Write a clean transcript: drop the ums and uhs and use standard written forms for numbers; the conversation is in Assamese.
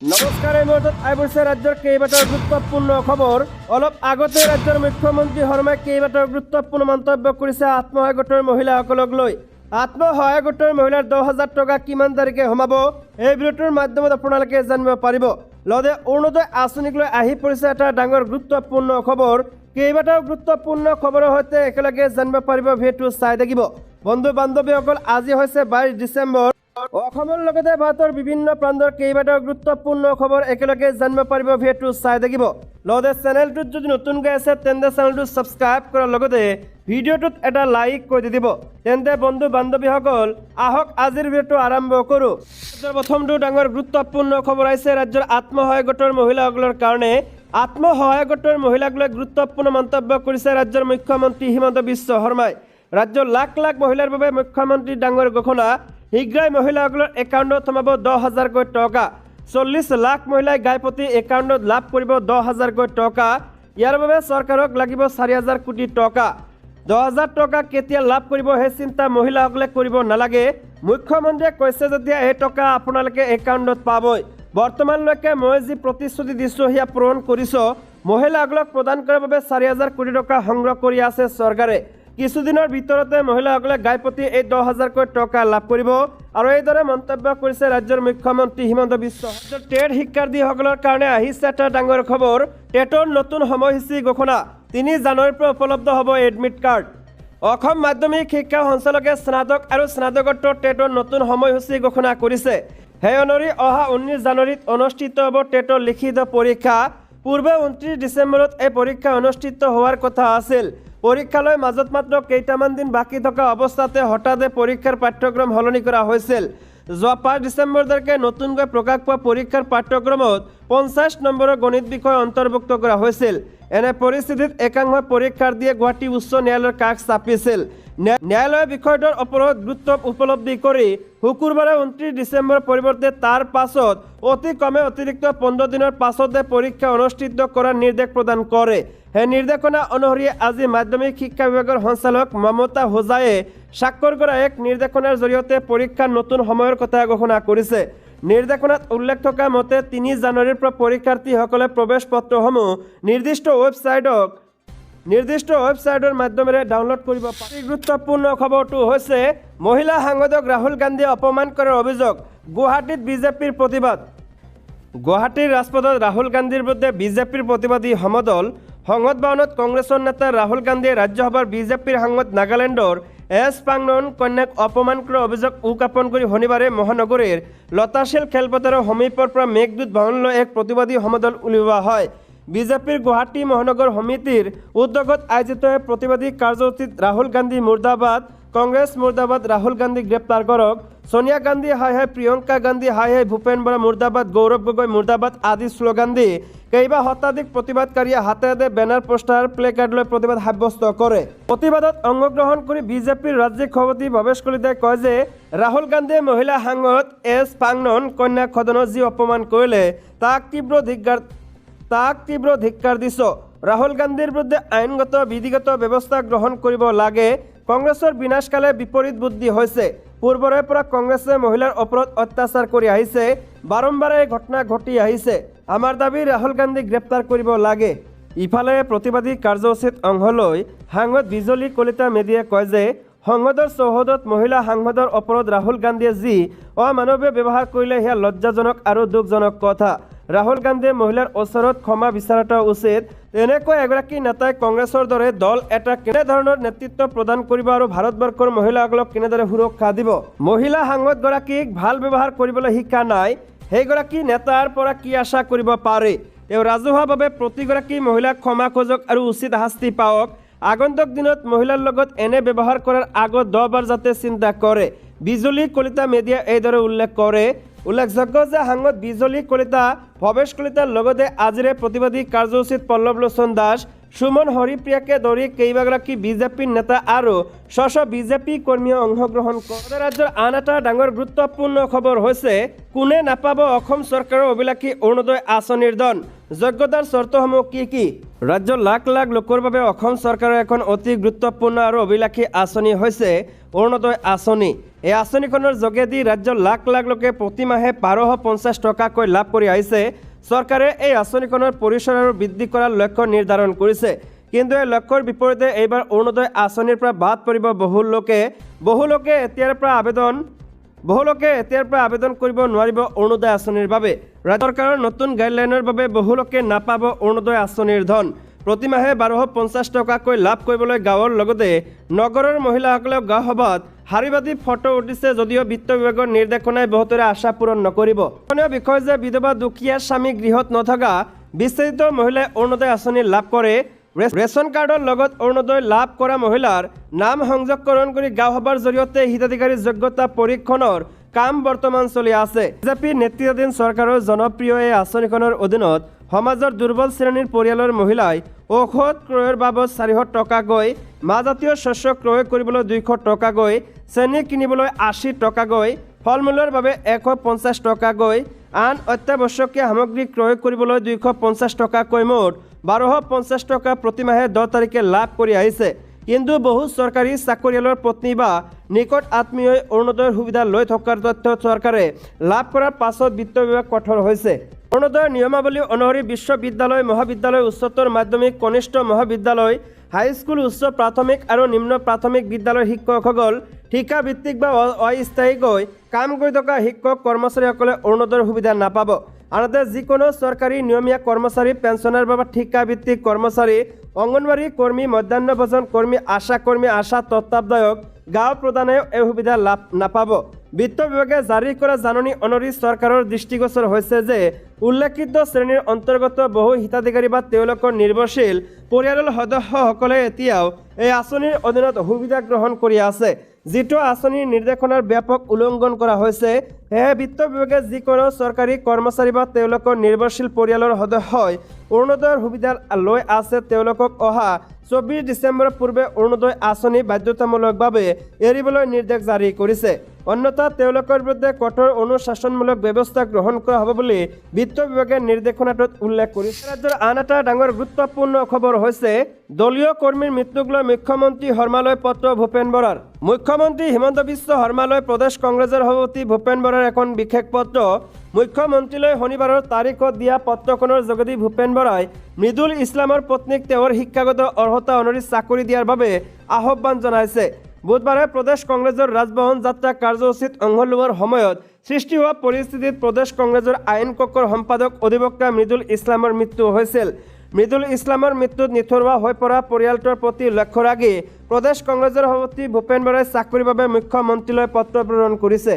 নমস্কাৰ এই মুহূৰ্তত আইবৰ্ষে ৰাজ্যৰ কেইবাটাও গুৰুত্বপূৰ্ণ খবৰ। অলপ আগতে ৰাজ্যৰ মুখ্যমন্ত্ৰী শৰ্মাই কেইবাটাও গুৰুত্বপূৰ্ণ মন্তব্য কৰিছে আত্মসহায়ক গোটৰ মহিলাসকলক লৈ। আত্মসহায়ক গোটৰ মহিলাৰ 10,000 টকা কিমান তাৰিখে সোমাব এই ভিডিঅ'টোৰ মাধ্যমত আপোনালোকে জানিব পাৰিব। লগতে অৰুণোদয় আঁচনিক লৈ আহি পৰিছে এটা ডাঙৰ গুৰুত্বপূৰ্ণ খবৰ। কেইবাটাও গুৰুত্বপূৰ্ণ খবৰৰ সৈতে একেলগে জানিব পাৰিব, ভিডিঅ'টো চাই থাকিব। বন্ধু বান্ধৱীসকল, আজি হৈছে 22 ডিচেম্বৰ। অসমৰ লগতে ভাৰতৰ বিভিন্ন প্ৰান্তৰ কেইবাটাও গুৰুত্বপূৰ্ণ খবৰ একেলগে জানিব পাৰিব, ভিডিঅ'টো চাই থাকিব। লগতে চেনেলটোত যদি নতুনকৈ আছে তেন্তে চেনেলটো ছাবস্ক্ৰাইব কৰাৰ লগতে ভিডিঅ'টোত এটা লাইক কৰি দিব। তেন্তে বন্ধু বান্ধৱীসকল, আহক আজিৰ ভিডিঅ'টো আৰম্ভ কৰোঁ। প্ৰথমটো ডাঙৰ গুৰুত্বপূৰ্ণ খবৰ আহিছে ৰাজ্যৰ আত্মসহায়ক গোটৰ মহিলাসকলৰ কাৰণে। আত্মসহায়ক গোটৰ মহিলাক লৈ গুৰুত্বপূৰ্ণ মন্তব্য কৰিছে ৰাজ্যৰ মুখ্যমন্ত্ৰী হিমন্ত বিশ্ব শৰ্মাই। ৰাজ্যৰ লাখ লাখ মহিলাৰ বাবে মুখ্যমন্ত্ৰীৰ ডাঙৰ ঘোষণা। শীঘ্ৰেই মহিলাসকলৰ একাউণ্টত সোমাব 10,000কৈ টকা। 40 লাখ মহিলাই গাইপতি একাউণ্টত লাভ কৰিব 10,000কৈ টকা। ইয়াৰ বাবে চৰকাৰক লাগিব 4,000 কোটি টকা। 10,000 টকা কেতিয়া লাভ কৰিব সেই চিন্তা মহিলাসকলে কৰিব নালাগে। মুখ্যমন্ত্ৰীয়ে কৈছে যেতিয়া এই টকা আপোনালোকে একাউণ্টত পাবই। বৰ্তমানলৈকে মই যি প্ৰতিশ্ৰুতি দিছোঁ সেয়া পূৰণ কৰিছোঁ। মহিলাসকলক প্ৰদান কৰাৰ বাবে 4,000 কোটি টকা সংগ্ৰহ কৰি আছে চৰকাৰে। কিছুদিনৰ ভিতৰতে মহিলাসকলে গাইপতি এই 10,000কৈ টকা লাভ কৰিব। আৰু এইদৰে মন্তব্য কৰিছে ৰাজ্যৰ মুখ্যমন্ত্ৰী হিমন্ত বিশ্ব শৰ্মাই। টেট শিক্ষাৰ্থীসকলৰ কাৰণে আহিছে এটা ডাঙৰ খবৰ। টেটৰ নতুন সময়সূচী ঘোষণা। 3 জানুৱাৰীৰ পৰা উপলব্ধ হ'ব এডমিট কাৰ্ড। অসম মাধ্যমিক শিক্ষা সঞ্চালকে স্নাতক আৰু স্নাতকোত্তৰ টেটৰ নতুন সময়সূচী ঘোষণা কৰিছে। সেই অনুসৰি অহা 19 জানুৱাৰীত অনুষ্ঠিত হ'ব টেটৰ লিখিত পৰীক্ষা। পূৰ্বে 29 ডিচেম্বৰত এই পৰীক্ষা অনুষ্ঠিত হোৱাৰ কথা আছিল। পৰীক্ষালৈ মাজত মাত্ৰ কেইটামান দিন বাকী থকা অৱস্থাতে হঠাতে পৰীক্ষাৰ পাঠ্যক্ৰম সলনি কৰা হৈছিল। যোৱা 5 ডিচেম্বৰ তাৰিখে নতুনকৈ প্ৰকাশ পোৱা পৰীক্ষাৰ পাঠ্যক্ৰমত 50 নম্বৰৰ গণিত বিষয় অন্তৰ্ভুক্ত কৰা হৈছিল। এনে পৰিস্থিতিত একাংশ পৰীক্ষাৰ্থীয়ে গুৱাহাটী উচ্চ ন্যায়ালয়ৰ কাষ চাপিছিল। ন্যায়ালয়ে বিষয়টোৰ ওপৰত গুৰুত্ব উপলব্ধি কৰি শুকুৰবাৰে 29 ডিচেম্বৰৰ পৰিৱৰ্তে তাৰ পাছত অতি কমে অতিৰিক্ত 15 দিনৰ পাছতে পৰীক্ষা অনুষ্ঠিত কৰাৰ নিৰ্দেশ প্ৰদান কৰে। সেই নিৰ্দেশনা অনুসৰি আজি মাধ্যমিক শিক্ষা বিভাগৰ সঞ্চালক মমতা হোজায়ে স্বাক্ষৰ কৰা এক নিৰ্দেশনাৰ জৰিয়তে পৰীক্ষাৰ নতুন সময়ৰ কথা ঘোষণা কৰিছে। নিৰ্দেশনাত উল্লেখ থকা মতে 3 জানুৱাৰীৰ পৰা পৰীক্ষাৰ্থীসকলে প্ৰৱেশ পত্ৰসমূহ নিৰ্দিষ্ট ৱেবছাইটৰ মাধ্যমেৰে ডাউনলোড কৰিব পাৰে। গুৰুত্বপূৰ্ণ খবৰটো হৈছে মহিলা সাংসদক ৰাহুল গান্ধীয়ে অপমান কৰাৰ অভিযোগ। গুৱাহাটীত বিজেপিৰ প্ৰতিবাদ। গুৱাহাটীৰ ৰাজপথত ৰাহুল গান্ধীৰ বিৰুদ্ধে বিজেপিৰ প্ৰতিবাদী সমদল। সংসদ ভৱনত কংগ্ৰেছৰ নেতা ৰাহুল গান্ধীয়ে ৰাজ্যসভাৰ বিজেপিৰ সাংসদ নাগালেণ্ডৰ এছ পাংনন কন্যাক অপমান কৰাৰ অভিযোগ উত্থাপন কৰি শনিবাৰে মহানগৰীৰ লতাশিল খেলপথাৰৰ সমীপৰ পৰা মেঘদূত ভৱনলৈ এক প্ৰতিবাদী সমদল উলিওৱা হয়। বিজেপিৰ গুৱাহাটী মহানগৰ সমিতিৰ উদ্যোগত আয়োজিত এই প্ৰতিবাদী কাৰ্যসূচীত ৰাহুল গান্ধী মুৰ্দাবাদ, কংগ্ৰেছ মুৰ্দাবাদ, ৰাহুল গান্ধী গ্ৰেপ্তাৰ কৰক, সোনিয়া গান্ধী হাই হাই, প্ৰিয়ংকা গান্ধী হাই হাই, ভূপেন বৰা মুৰ্দাবাদ, গৌৰৱ গগৈ মুৰ্দাবাদ আদি শ্লোগান দি কেইবা শতাধিক প্ৰতিবাদকাৰীয়ে হাতে হাতে বেনাৰ, পোষ্টাৰ, প্লেকাৰ্ড লৈ প্ৰতিবাদ সাব্যস্ত কৰে। প্ৰতিবাদত অংশগ্ৰহণ কৰি বিজেপিৰ ৰাজ্যিক সভাপতি ভৱেশ কলিতাই কয় যে ৰাহুল গান্ধীয়ে মহিলা সাংসদ এছ পাংনন কন্যাক সদনত যি অপমান কৰিলে তাক তীব্ৰ ধিক্কাৰ দিছোঁ। ৰাহুল গান্ধীৰ বিৰুদ্ধে আইনগত বিধিগত ব্যৱস্থা গ্ৰহণ কৰিব লাগে। কংগ্ৰেছৰ বিনাশকালে বিপৰীত বুদ্ধি হৈছে। পূৰ্বৰে পৰা কংগ্ৰেছে মহিলাৰ ওপৰত অত্যাচাৰ কৰি আহিছে। বাৰম্বাৰ এই ঘটনা ঘটি আহিছে। আমাৰ দাবী ৰাহুল গান্ধীক গ্ৰেপ্তাৰ কৰিব লাগে। ইফালে প্ৰতিবাদী কাৰ্যসূচীত অংশ লৈ সাংসদ বিজলী কলিতা মেধিয়ে কয় যে সংসদৰ চৌহদত মহিলা সাংসদৰ ওপৰত ৰাহুল গান্ধীয়ে যি অমানৱীয় ব্যৱহাৰ কৰিলে সেয়া লজ্জাজনক আৰু দুখজনক কথা। ৰাহুল গান্ধীয়ে মহিলাৰ ওচৰত ক্ষমা বিচৰাটো উচিত। এনেকৈ এগৰাকী নেতাই কংগ্ৰেছৰ দৰে দল এটা কেনেধৰণৰ নেতৃত্ব প্ৰদান কৰিব আৰু ভাৰতবৰ্ষৰ মহিলাসকলক কেনেদৰে সুৰক্ষা দিব। মহিলা সাংসদগৰাকীক ভাল ব্যৱহাৰ কৰিবলৈ শিকা নাই, সেইগৰাকী নেতাৰ পৰা কি আশা কৰিব পাৰে। তেওঁ ৰাজহুৱাভাৱে প্ৰতিগৰাকী মহিলাক ক্ষমা খোজক আৰু উচিত শাস্তি পাওক। আগন্তুক দিনত মহিলাৰ লগত এনে ব্যৱহাৰ কৰাৰ আগত 10 বাৰ যাতে চিন্তা কৰে। বিজলী কলিতা মেধিয়ে এইদৰে উল্লেখ কৰে। উল্লেখযোগ্য যে সাংসদ বিজলী কলিতা, ভৱেশ কলিতাৰ লগতে আজিৰে প্ৰতিবাদী কাৰ্যসূচীত পল্লৱ লোচন দাস, সুমন হৰিপ্ৰিয়াকে ধৰি কেইবাগৰাকী বিজেপিৰ নেতা আৰু বিজেপি কৰ্মীয়ে অংশগ্ৰহণ কৰে। ৰাজ্যৰ আন এটা ডাঙৰ গুৰুত্বপূৰ্ণ খবৰ হৈছে কোনে নাপাব অসম চৰকাৰৰ অভিলাষী অৰুণোদয় আঁচনিৰ ধন। যোগ্যতাৰ চৰ্তসমূহ কি ৰাজ্যৰ লাখ লাখ লোকৰ বাবে অসম চৰকাৰৰ এখন অতি গুৰুত্বপূৰ্ণ আৰু অভিলাষী আঁচনি হৈছে অৰুণোদয় আঁচনি। এই আঁচনিখনৰ যোগেদি ৰাজ্যৰ লাখ লাখ লোকে প্ৰতি মাহে 1250 টকাকৈ লাভ কৰি আহিছে। চৰকাৰে এই আঁচনিখনৰ পৰিসৰ আৰু বৃদ্ধি কৰাৰ লক্ষ্য নিৰ্ধাৰণ কৰিছে। কিন্তু এই লক্ষ্যৰ বিপৰীতে এইবাৰ অৰুণোদয় আঁচনিৰ পৰা বাদ পৰিব বহু লোকে এতিয়াৰ পৰা আবেদন কৰিব নোৱাৰিব অৰুণোদয় আঁচনিৰ বাবে। ৰাজ্য চৰকাৰৰ নতুন গাইডলাইনৰ বাবে বহু লোকে নাপাব অৰুণোদয় আঁচনিৰ ধন। প্ৰতি মাহে 1250 টকাকৈ লাভ কৰিবলৈ গাঁৱৰ লগতে নগৰৰ মহিলাসকলেও গাঁও সভাত শাৰী পাতি ফটো উঠিছে যদিও বিত্ত বিভাগৰ নিৰ্দেশনাই বহুতৰে আশা পূৰণ নকৰিব। অন্য বিষয় যে বিধৱা দুখীয়া স্বামী গৃহত নথকা বিচ্ছেদিত মহিলাই অৰুণোদয় আঁচনি লাভ কৰে। ৰেচন কাৰ্ডৰ লগত অৰুণোদয় লাভ কৰা মহিলাৰ নাম সংযোগকৰণ কৰি গাঁও সভাৰ জৰিয়তে হিতাধিকাৰী যোগ্যতা পৰীক্ষণৰ কাম বৰ্তমান চলি আছে। বিজেপি নেতৃত্বাধীন চৰকাৰৰ জনপ্ৰিয় এই আঁচনিখনৰ অধীনত সমাজৰ দুৰ্বল শ্ৰেণীৰ পৰিয়ালৰ মহিলাই ঔষধ ক্ৰয়ৰ বাবদ 400 টকাকৈ, মাহজাতীয় শস্য ক্ৰয় কৰিবলৈ 200 টকাকৈ, চেনি কিনিবলৈ 80 টকাকৈ, ফল মূলৰ বাবে 150 টকাকৈ, আন অত্যাৱশ্যকীয় সামগ্ৰী ক্ৰয় কৰিবলৈ 250 টকাকৈ মুঠ 1250 টকা প্ৰতিমাহে 10 তাৰিখে লাভ কৰি আহিছে। কিন্তু বহু চৰকাৰী চাকৰিয়ালৰ পত্নী বা নিকট আত্মীয়ই অৰুণোদয়ৰ সুবিধা লৈ থকাৰ তথ্য চৰকাৰে লাভ কৰাৰ পাছত বিত্ত বিভাগ কঠোৰ হৈছে। অৰুণোদয়ৰ নিয়মাৱলী অনুসৰি বিশ্ববিদ্যালয়, মহাবিদ্যালয়, উচ্চতৰ মাধ্যমিক, কনিষ্ঠ মহাবিদ্যালয়, হাইস্কুল, উচ্চ প্ৰাথমিক আৰু নিম্ন প্ৰাথমিক বিদ্যালয়ৰ শিক্ষকসকল ঠিকাভিত্তিক বা অস্থায়ীকৈ কাম কৰি থকা শিক্ষক কৰ্মচাৰীসকলে অৰুণোদয়ৰ সুবিধা নাপাব। আনহাতে যিকোনো চৰকাৰী নিয়মীয়া কৰ্মচাৰী, পেঞ্চনাৰ বাবে ঠিকাভিত্তিক কৰ্মচাৰী, অংগনবাড়ী কৰ্মী, মধ্যাহ্ন ভোজন কৰ্মী, আশা কৰ্মী, আশা তত্ত্বাৱধায়ক, গাঁও প্ৰধানেও এই সুবিধা লাভ নাপাব। বিত্ত বিভাগে জাৰি কৰা জাননী অনুসৰি চৰকাৰৰ দৃষ্টিগোচৰ হৈছে যে উল্লেখিত শ্ৰেণীৰ অন্তৰ্গত বহু হিতাধিকাৰী বা তেওঁলোকৰ নিৰ্ভৰশীল পৰিয়ালৰ সদস্যসকলে এতিয়াও এই আঁচনিৰ অধীনত সুবিধা গ্ৰহণ কৰি আছে, যিটো আঁচনিৰ নিৰ্দেশনাৰ ব্যাপক উলংঘন কৰা হৈছে। সেয়ে বিত্ত বিভাগে যিকোনো চৰকাৰী কৰ্মচাৰী বা তেওঁলোকৰ নিৰ্ভৰশীল পৰিয়ালৰ সদস্যই অৰুণোদয়ৰ সুবিধা লৈ আছে তেওঁলোকক অহা 24 ডিচেম্বৰৰ পূৰ্বে অৰুণোদয় আঁচনি বাধ্যতামূলকভাৱে এৰিবলৈ নিৰ্দেশ জাৰি কৰিছে। অন্যথা তেওঁলোকৰ বিৰুদ্ধে কঠোৰ অনুশাসনমূলক ব্যৱস্থা গ্ৰহণ কৰা হ'ব বুলি বিত্ত বিভাগে নিৰ্দেশনাটোত উল্লেখ কৰিছে। ৰাজ্যৰ আন এটা ডাঙৰ গুৰুত্বপূৰ্ণ খবৰ হৈছে দলীয় কৰ্মীৰ মৃত্যুক লৈ মুখ্যমন্ত্ৰী শৰ্মালৈ পত্ৰ ভূপেন বৰাৰ। মুখ্যমন্ত্ৰী হিমন্ত বিশ্ব শৰ্মালৈ প্ৰদেশ কংগ্ৰেছৰ সভাপতি ভূপেন বৰাৰ এখন বিশেষ পত্ৰ। মুখ্যমন্ত্ৰীলৈ শনিবাৰৰ তাৰিখত দিয়া পত্ৰখনৰ যোগেদি ভূপেন বৰাই মৃদুল ইছলামৰ পত্নীক তেওঁৰ শিক্ষাগত অৰ্হতা অনুসৰি চাকৰি দিয়াৰ বাবে আহ্বান জনাইছে। বুধবাৰে প্ৰদেশ কংগ্ৰেছৰ ৰাজভৱন যাত্ৰা কাৰ্যসূচীত অংশ লোৱাৰ সময়ত সৃষ্টি হোৱা পৰিস্থিতিত প্ৰদেশ কংগ্ৰেছৰ আইন কক্ষৰ সম্পাদক অধিবক্তা মৃদুল ইছলামৰ মৃত্যু হৈছিল। মৃদুল ইছলামৰ মৃত্যুত নিথৰুৱা হৈ পৰা পৰিয়ালটোৰ প্ৰতি লক্ষ্য ৰাখি প্ৰদেশ কংগ্ৰেছৰ সভাপতি ভূপেন বৰাই চাকৰিৰ বাবে মুখ্যমন্ত্ৰীলৈ পত্ৰ প্ৰেৰণ কৰিছে।